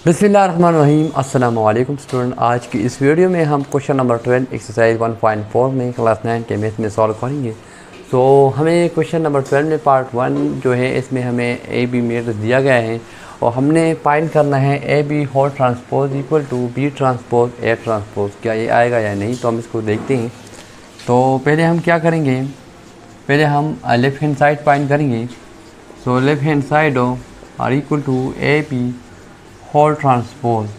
बिस्मिल्लाहिर्रहमानिर्रहीम। अस्सलाम वालेकुम स्टूडेंट। आज की इस वीडियो में हम क्वेश्चन नंबर 12 एक्सरसाइज 1.4 में क्लास 9 के मैथ में सॉल्व करेंगे। तो हमें क्वेश्चन नंबर 12 में पार्ट 1 जो है इसमें हमें ए बी मेट्रिक्स दिया गया है और हमने फाइंड करना है A B whole transpose equal to B transpose A transpose. क्या ये आएगा या नहीं, तो हम इसको देखते हैं। तो पहले हम क्या करेंगे, पहले हम लेफ़्ट हैंड साइड फाइंड करेंगे। So left hand side are equal to A B whole transpose.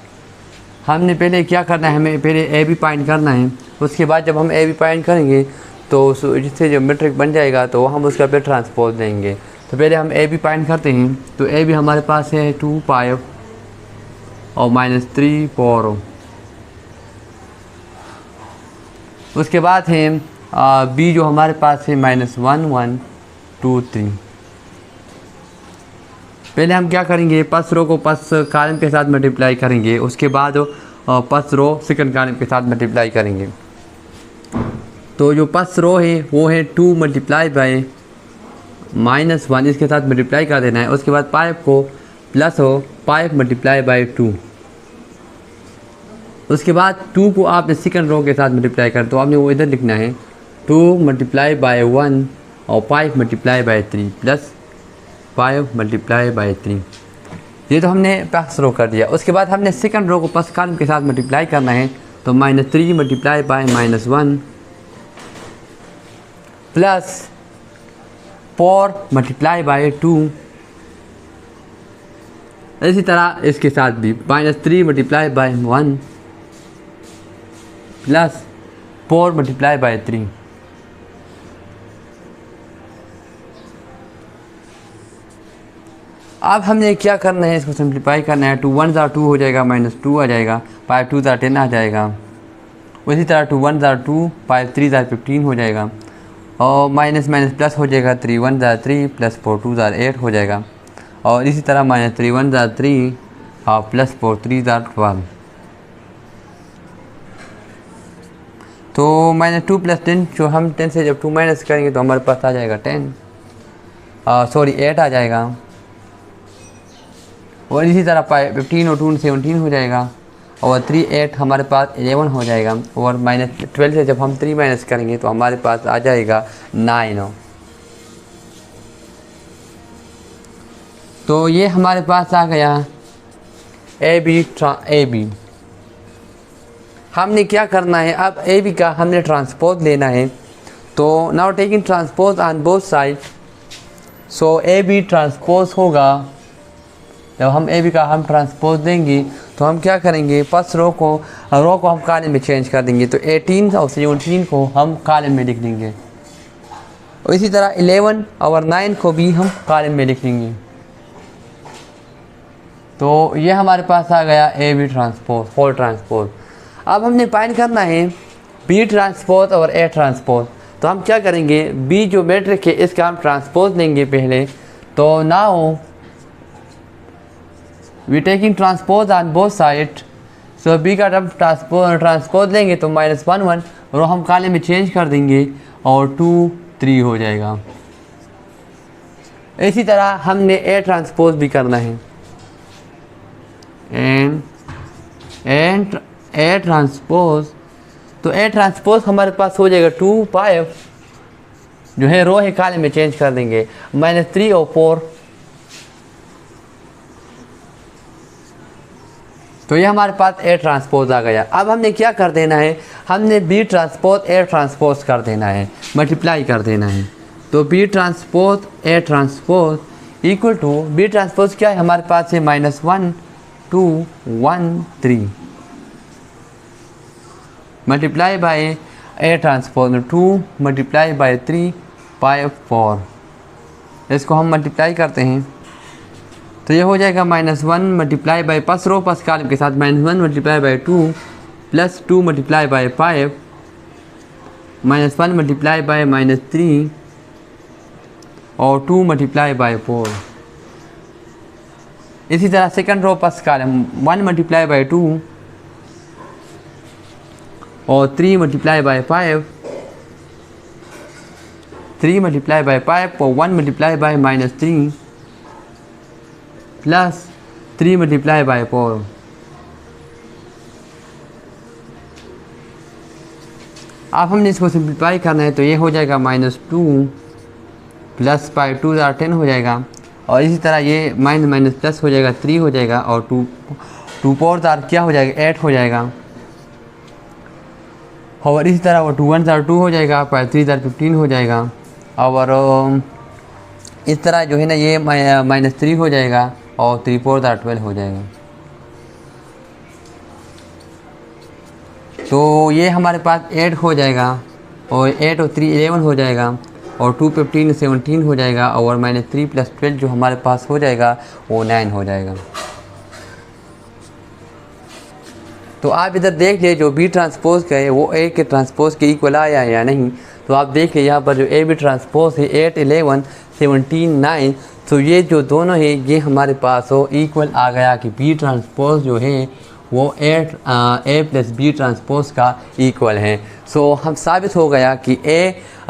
हमने पहले क्या करना है, हमें पहले ए बी फाइंड करना है। उसके बाद जब हम ए बी फाइंड करेंगे तो जिससे जो मैट्रिक्स बन जाएगा तो हम उसका फिर ट्रांसपोज देंगे। तो पहले हम ए बी फाइंड करते हैं। तो ए बी हमारे पास है 2 पाई और -3 4। उसके बाद है बी जो हमारे पास है -1 1 2 3। पहले हम क्या करेंगे, फर्स्ट रो को फर्स्ट कॉलम के साथ मल्टीप्लाई करेंगे। उसके बाद फर्स्ट रो सेकंड कॉलम के साथ मल्टीप्लाई करेंगे। तो जो फर्स्ट रो है वो है 2 मल्टीप्लाई बाय -1, इसके साथ मल्टीप्लाई कर देना है। उसके बाद 5 को प्लस हो 5 मल्टीप्लाई बाय 2। उसके बाद 2 को आपने सेकंड रो के साथ मल्टीप्लाई कर, तो आपने वो इधर लिखना है 2 मल्टीप्लाई बाय 1 और 5 multiply by 3 plus 5 multiply by 3। ये तो हमने फर्स्ट रो कर दिया। उसके बाद हमने सेकंड रो को फर्स्ट कॉलम के साथ मल्टीप्लाई करना है। तो -3 multiply by -1 plus 4 multiply by 2। इसी तरह इसके साथ भी -3 multiply by 1 plus 4 multiply by 3। अब हमने क्या करना है, इसको सिंप्लीफाई करना है। 2 1 2 हो जाएगा, -2 आ जाएगा, 5 2 10 आ जाएगा। उसी तरह 2 1 2 5 3 15 हो जाएगा और माइनस माइनस प्लस हो जाएगा। 3 1 3 प्लस 4 2 8 हो जाएगा। और इसी तरह -3 1 3 और प्लस 4 3 12। तो -2 + 10, जो हम 10 से जब 2 माइनस करेंगे तो हमारे पास आ जाएगा 8 आ जाएगा। और इसी तरह 15 और 2 17 हो जाएगा और 3 8 हमारे पास 11 हो जाएगा। और -12 से जब हम 3 माइनस करेंगे तो हमारे पास आ जाएगा 9। तो ये हमारे पास आ गया ए बी। हमने क्या करना है, अब ए बी का हमने ट्रांसपोज लेना है। तो now taking transpose on both side. So A B transpose होगा, जब हम ए बी का हम ट्रांसपोज देंगे तो हम क्या करेंगे, फर्स्ट रो को हम कॉलम में चेंज कर देंगे। तो 18 और 17 को हम कॉलम में लिख देंगे और इसी तरह 11 और 9 को भी हम कॉलम में लिख देंगे। तो ये हमारे पास आ गया A B transpose whole transpose. अब हमने फाइंड करना है बी ट्रांसपोज और ए ट्रांसपोज। तो हम क्या करेंगे, बी जो मैट्रिक्स है इसका हम ट्रांसपोज लेंगे पहले। तो now we taking transpose on both side. So B का जब ट्रांसपोज लेंगे तो -1 1 और हम कॉलम में चेंज कर देंगे और 2 3 हो जाएगा। इसी तरह हमने ए ट्रांसपोज भी करना है। एंड ए ट्रांसपोज, तो ए ट्रांसपोज हमारे पास हो जाएगा 2 5 जो है रो है कॉलम में चेंज कर देंगे, -3 और 4। तो ये हमारे पास ए ट्रांसपोज आ गया। अब हमने क्या कर देना है, हमने बी ट्रांसपोज ए ट्रांसपोज कर देना है, मल्टीप्लाई कर देना है। तो B transpose A transpose equal to B transpose क्या है हमारे पास है -1 2 1 3 multiply by A transpose 2 multiply by 3 5 4। इसको हम मल्टीप्लाई करते हैं तो ये हो जाएगा -1 multiply by first row first column के साथ -1 multiply by 2 plus 2 multiply by 5 -1 multiply by -3 और 2 मल्टीप्लाई बाय 4। इसी तरह second row first column 1 multiply by 2 और 3 मल्टीप्लाई बाय 5 3 मल्टीप्लाई बाय 5 और 1 multiply by -3 plus 3 multiply by 4। अब हमने इसको सिंप्लीफाई करना है तो ये हो जाएगा -2 प्लस बाई 2 10 हो जाएगा। और इसी तरह ये माइनस माइनस प्लस हो जाएगा 3 हो जाएगा। और 2 पावर दार क्या हो जाएगा 8 हो जाएगा। और इसी तरह वो 2 1 2 हो जाएगा, 3 15 हो जाएगा। और इस तरह जो है ना ये -3 हो जाएगा और 3 4 12 हो जाएगा। तो ये हमारे पास 8 हो जाएगा और 8 और 3 11 हो जाएगा और 2 15 17 हो जाएगा। और -3 + 12 जो हमारे पास हो जाएगा वो 9 हो जाएगा। तो आप इधर देख लिए जो बी ट्रांसपोज का है वो ए के ट्रांसपोज के इक्वल आया है या नहीं। तो आप देख लिए यहाँ पर जो ए बी ट्रांसपोज है 8 11 17 9, तो ये जो दोनों है ये हमारे पास हो इक्वल आ गया कि बी ट्रांसपोज जो है वो ए प्लस बी ट्रांसपोज का इक्वल है। सो हम साबित हो गया कि a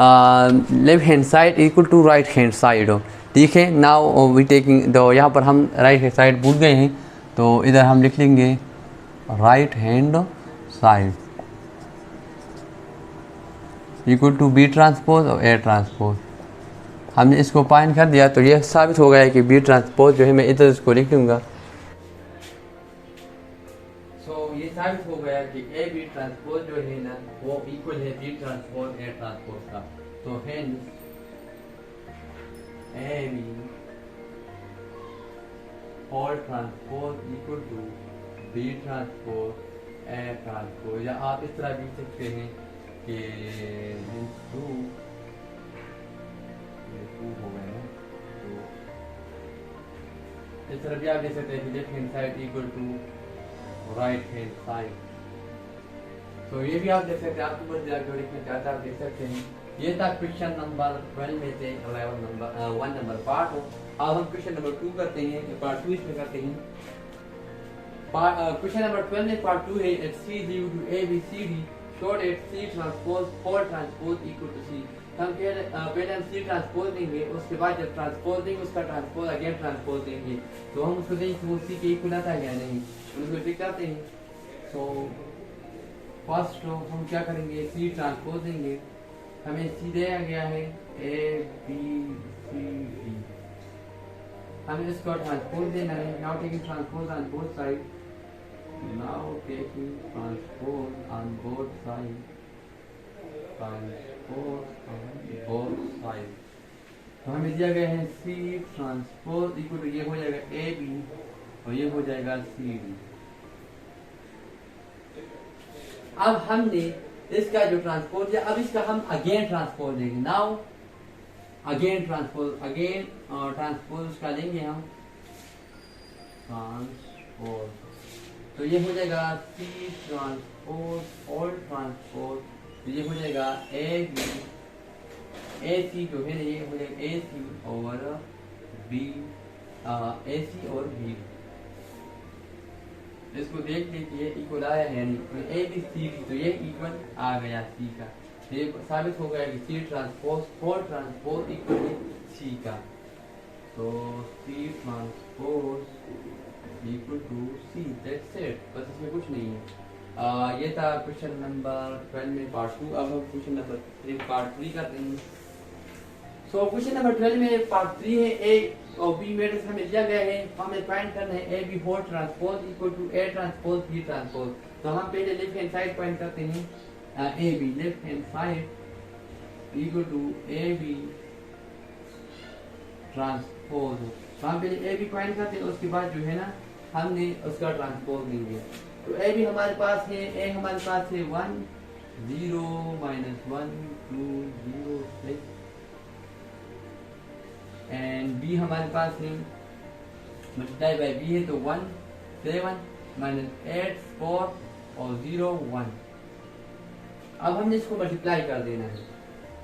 left hand side equal to right hand side हो। ठीक है, नाउ वी टेकिंग तो यहाँ पर हम राइट हैंड साइड भूल गए हैं तो इधर हम लिख लेंगे right hand side equal to B transpose और ए ट्रांसपोज। हमने इसको फाइंड कर दिया तो ये साबित हो गया है कि बी ट्रांसपोज जो है मैं इधर इसको लिख लूँगा। ये साबित हो गया कि ए बी ट्रांसपोज जो है ना वो इक्वल है बी ट्रांसपोज ए ट्रांसपोज का। तो hence A B whole transpose equal to B transpose A transpose. या आप इस तरह लिख सकते हैं कि 2 हो गए हैं। तो इस तरह भी आप लिख सकते हैं कि left hand side equal to right hand side. तो ये भी आप देख सकते हैं, आपको बस जाकर लिखना चाहता है आप देख सकते हैं। ये था क्वेश्चन नंबर 12 में से 1 नंबर पार्ट हो। अब हम क्वेश्चन नंबर 2 करते हैं, पार्ट 2 इसमें करते हैं। क्वेश्चन नंबर 12 में पार्ट 2 है C is equal to A B C D show that C transpose 4 transpose equal to C। हम पहले हम C ट्रांसपोज देंगे, उसके बाद जब ट्रांसपोज देंगे उसका ट्रांसपोज अगेन ट्रांसपोज देंगे तो हम उसको देखेंगे वो C के इक्वल आता है या नहीं, उसको टिक करते हैं। तो फर्स्ट हम क्या करेंगे C ट्रांसपोज देंगे। हमें C दिया गया है A B C D, हमें इसको ट्रांसपोज देना है। Now taking transpose on both side, now taking transpose on both side, transpose on both side. तो हमें दिया गया है C ट्रांसपोज इक्वल टू ये हो जाएगा A B और ये हो जाएगा C D। अब हमने इसका जो ट्रांसपोज दिया, अब इसका हम अगेन ट्रांसपोज देंगे। नाउ अगेन ट्रांसपोज उसका लेंगे हम ट्रांसपोज। तो ये हो जाएगा C ट्रांसपोज ऑल ट्रांसपोज, तो ये हो जाएगा A B A C जो है ना ये हो जाएगा A C और B A C और B। इसको देख लीजिए इक्वल आया है यानी A B C D, तो ये इक्वल आ गया C का। ये साबित हो गया कि C ट्रांसपोज 4 ट्रांसपोज इक्वल है C का। तो C transpose equal to C, that's it, बस इसमें कुछ नहीं है। ये था क्वेश्चन नंबर 12 में पार्ट 2। अब हम क्वेश्चन नंबर 3 पार्ट 3 करते हैं। सो क्वेश्चन नंबर 12 में पार्ट 3 है। ए और बी मैट्रिक्स हमें दिया गया है, हमें फाइंड करना है A B whole transpose equal to A transpose B transpose. तो हम पहले लेफ्ट हैंड साइड फाइंड करते हैं A B, left hand side equal to A B transpose. तो हम पहले ए बी फाइंड करते हैं, उसके बाद जो है ना हमने उसका ट्रांसपोज लेंगे। तो ए बी हमारे पास है, ए हमारे पास है 1 0 -1 2 0 6 एंड बी हमारे पास है मल्टीप्लाई बाय बी है तो 1 7 -8 4 और 0 1। अब हमने इसको मल्टीप्लाई कर देना है।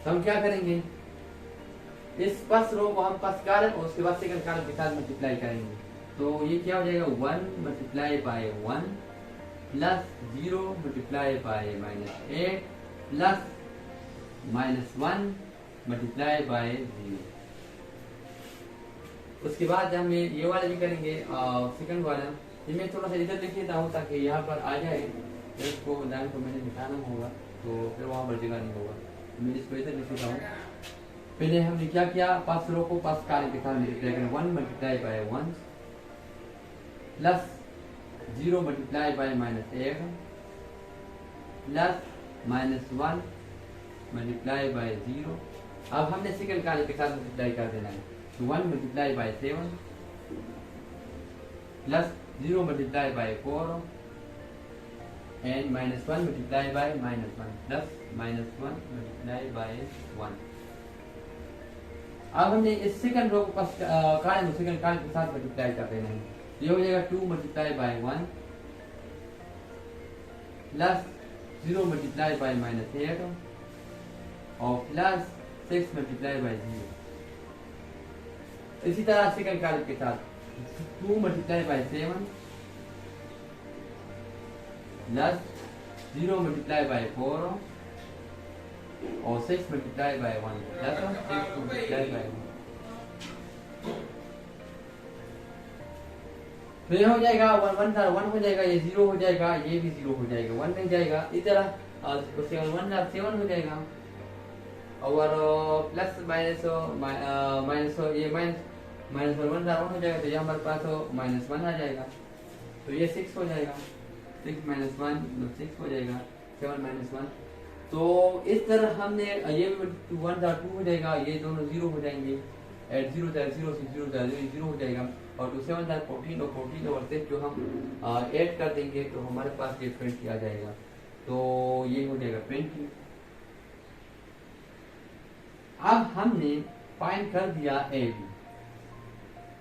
तो हम क्या करेंगे, इस फर्स्ट रो को हम फर्स्ट कॉलम और उसके बाद सेकंड कॉलम के साथ मल्टीप्लाई करेंगे। तो ये क्या हो जाएगा 1 multiply by 1 plus 0 multiply by -8 plus -1 multiply by 0। उसके बाद हम ये वाला भी करेंगे सेकंड वाला। ये मैं थोड़ा सा इधर लिख लेता हूँ ताकि यहाँ पर आ जाए। इसको लाइन को मैंने दिखाना होगा तो फिर वहाँ पर जगह नहीं होगा, मैं इसको इधर लिख लेता हूँ। पहले हमने क्या किया, पास रो को पास कार्य के साथ मल्टीप्लाई करें। 1 multiply by 1 plus 0 multiply by -8 plus -1 multiply by 0। अब हमने सेकंड कार्य के साथ मल्टीप्लाई कर देना है। तो 1 multiply bye 7 plus 0 multiply by 4 and -1 multiply by -1 plus -1 multiply by 1। अब हमने इस सेकंड रो को पास कार्य में सेकंड कार्य के साथ मल्टीप्लाई कर देना है। ये हो जाएगा 2 multiply by 1 plus 0 multiply by -8 और प्लस 6 मल्टीप्लाई बाय 0। इसी तरह सेकंड कार्य के साथ 2 multiply bye 7 plus 0 multiply by 4 और 6 multiply by 1 plus 6 multiply by 1। तो ये हो जाएगा 1 था 1 हो जाएगा, ये 0 हो जाएगा, ये भी 0 हो जाएगा, 1 नहीं जाएगा। इस तरह 1 7 हो जाएगा और प्लस माइनस माइनस ये माइनस 1 था 1 हो जाएगा, तो ये हमारे पास -1 आ जाएगा। तो ये 6 हो जाएगा, 6 - 1 6 हो जाएगा, 7 - 1। तो इस तरह हमने ये 1 था 2 हो जाएगा, ये दोनों 0 हो जाएंगे। एट 0 था 0 से 0 था 0 हो जाएगा। और 2 7 था 14 और 14 और 6 जो हम ऐड कर देंगे तो हमारे पास ये 20 आ जाएगा। तो ये हो जाएगा 20। अब हमने फाइंड कर दिया ए बी।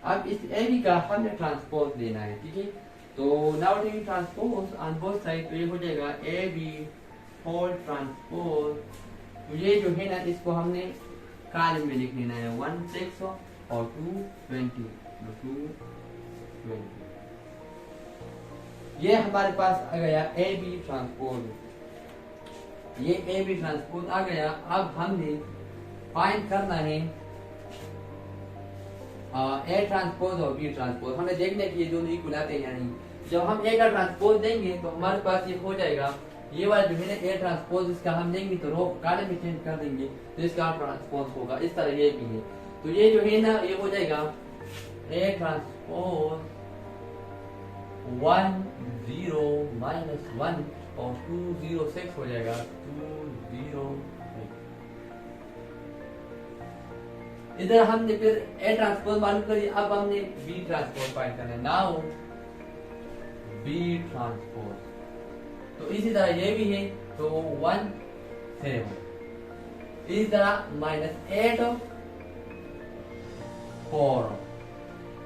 अब इस ए बी का हमने ट्रांसपोज लेना है, ठीक है। तो now taking transpose on both side, तो ये हो जाएगा ए बी होल ट्रांसपोज। तो ये जो है ना इसको हमने कॉलम में लिख लेना है 1 6 और 2 20 2 20। ये हमारे पास आ गया ए बी ट्रांसपोज। ये ए बी ट्रांसपोज आ गया। अब हमने फाइंड करना है ए ट्रांसपोज और बी ट्रांसपोज। हमें देखना है कि ये दोनों इक्वल आते हैं या नहीं। जब हम ए का ट्रांसपोज देंगे तो हमारे पास ये हो जाएगा, ये वाला जो है ना ए ट्रांसपोज, इसका हम देंगे तो रो कॉलम में चेंज कर देंगे तो इसका ट्रांसपोज होगा। इस तरह ये भी है। तो ये जो है ना ये हो जाएगा ए ट्रांसपोज 1 0 -1 और 2 0 6 हो जाएगा 2 0 6। इधर हमने फिर ए ट्रांसपोज मालूम करी। अब हमने बी ट्रांसपोज फाइंड करना है। नाउ बी ट्रांसपोज, तो इसी तरह ये भी है, तो 1 7। इसी तरह -8 4।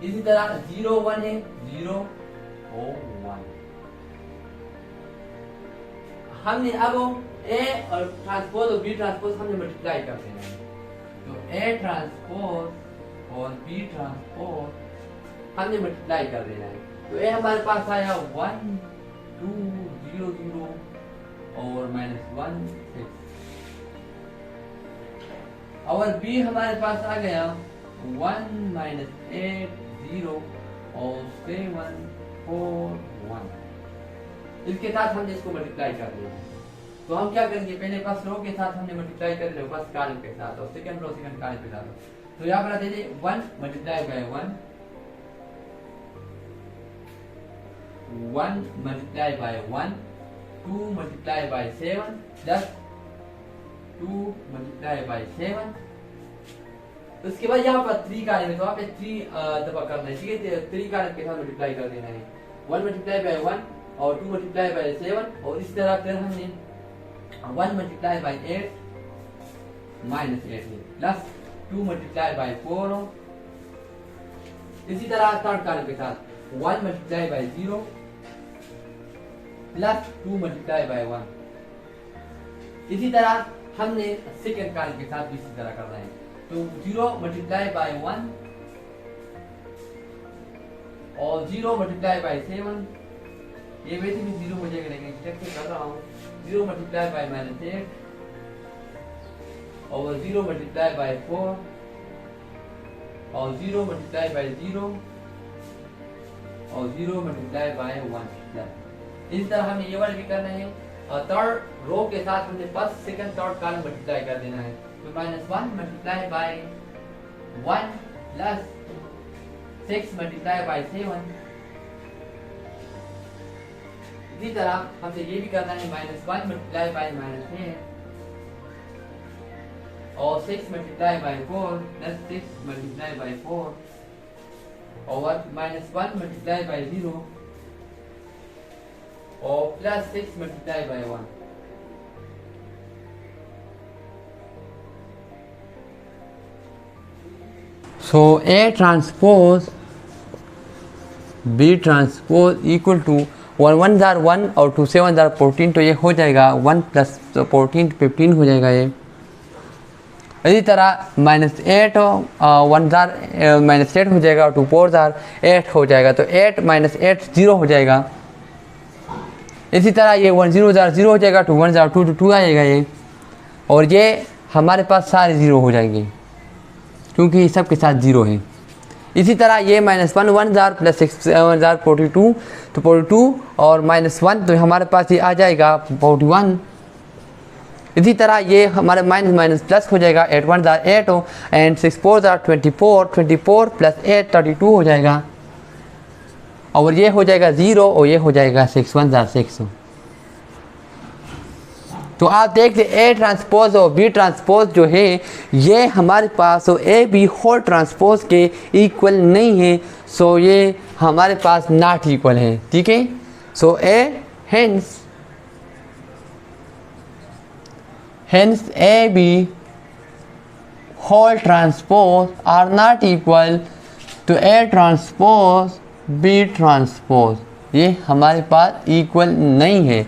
इसी तरह 0 1 है 0 और 1। हमने अब ए और ट्रांसपोज और बी ट्रांसपोज हमने मल्टीप्लाई कर देना है। तो ए ट्रांसपोज और बी ट्रांसपोज हमने मल्टीप्लाई कर देना है। तो ए हमारे पास आया 1 2 0 0 और -1 6। और बी हमारे पास आ गया 1 -8 0 और 7 4 1। इसके साथ हमने इसको मल्टीप्लाई कर दिया। तो हम क्या करेंगे, पहले फर्स्ट रो के साथ हमने मल्टीप्लाई कर लिया फर्स्ट कॉलम के साथ और सेकंड रो सेकंड कॉलम के साथ। तो यहाँ पर दे दे 1 multiply by 1 1 multiply by 1 2 multiply bye 7 plus 2 multiply bye 7। उसके बाद यहाँ पर 3 कॉलम है तो वहाँ पे 3 दफा करना है, ठीक है। 3 कॉलम के साथ मल्टीप्लाई कर देना है। 1 मल्टीप्लाई बाय 1 और 2 मल्टीप्लाई बाय 7 और इस तरह फिर हमने 1 मल्टीप्लाई बाय 8 -8 है प्लस 2 मल्टीप्लाई बाय 4। इसी तरह थर्ड कॉलम के साथ 1 multiply by 0 plus 2 multiply by 1। इसी तरह हमने सेकंड कॉलम के साथ भी इसी तरह करना है। तो 0 मल्टीप्लाई बाय 1 और 0 मल्टीप्लाई बाय 7। ये वैसे भी 0 हो जाएगा लेकिन चेक से कर रहा हूँ। 0 मल्टीप्लाई बाय -8 और 0 मल्टीप्लाई बाय 4 और 0 मल्टीप्लाई बाय 0 और 0 मल्टीप्लाई बाय 1। इस तरह हमें ये वाला भी करना है और थर्ड रो के साथ हमने first second third column multiply कर देना है। तो -1 multiply by 1 plus 6 multiply bye 7। इसी तरह हमसे ये भी करना है -1 मल्टीप्लाई बाय -8 और 6 multiply by 4 plus 6 multiply by 4 और -1 मल्टीप्लाई बाय 0 और plus 6 multiply by 1। So A transpose B transpose equal to 1 1 जार 1 और 2 7 जार 14, तो ये हो जाएगा 1 प्लस 14 15 हो जाएगा ये। इसी तरह -8 1 जार -8 हो जाएगा और 2 4 जार 8 हो जाएगा, तो 8 -8 0 हो जाएगा। इसी तरह ये 1 0 जार 0 हो जाएगा, 2 1 जार 2 2 2 आएगा ये, और ये हमारे पास सारे 0 हो जाएंगे क्योंकि ये सब के साथ 0 है। इसी तरह ये -1 1 जार प्लस 6 7 जार 42, तो 42 और -1 तो हमारे पास ये आ जाएगा 41। इसी तरह ये हमारे माइनस प्लस हो जाएगा, 8 1 जार 8 हो एंड 6 4 जार 24 24 प्लस 8 32 हो जाएगा, और ये हो जाएगा 0 और ये हो जाएगा 6 1 जार 6। तो आप देखते A ट्रांसपोज और B ट्रांसपोज जो है ये हमारे पास A B होल ट्रांसपोज के इक्वल नहीं है, सो ये हमारे पास नॉट इक्वल है। ठीक है, सो hence A B whole transpose are not equal to A transpose B transpose, ये हमारे पास इक्वल नहीं है।